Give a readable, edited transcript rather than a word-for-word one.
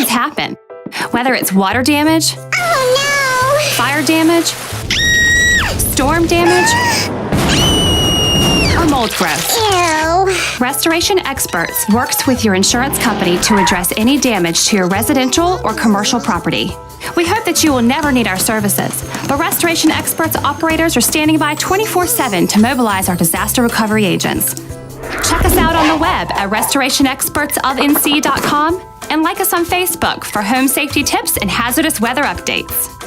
accidents happen. Whether it's water damage, fire damage, storm damage, or mold growth. Restoration Experts works with your insurance company to address any damage to your residential or commercial property. We hope that you will never need our services, but Restoration Experts operators are standing by 24/7 to mobilize our disaster recovery agents. Check us out on the web at restorationexpertsofnc.com and like us on Facebook for home safety tips and hazardous weather updates.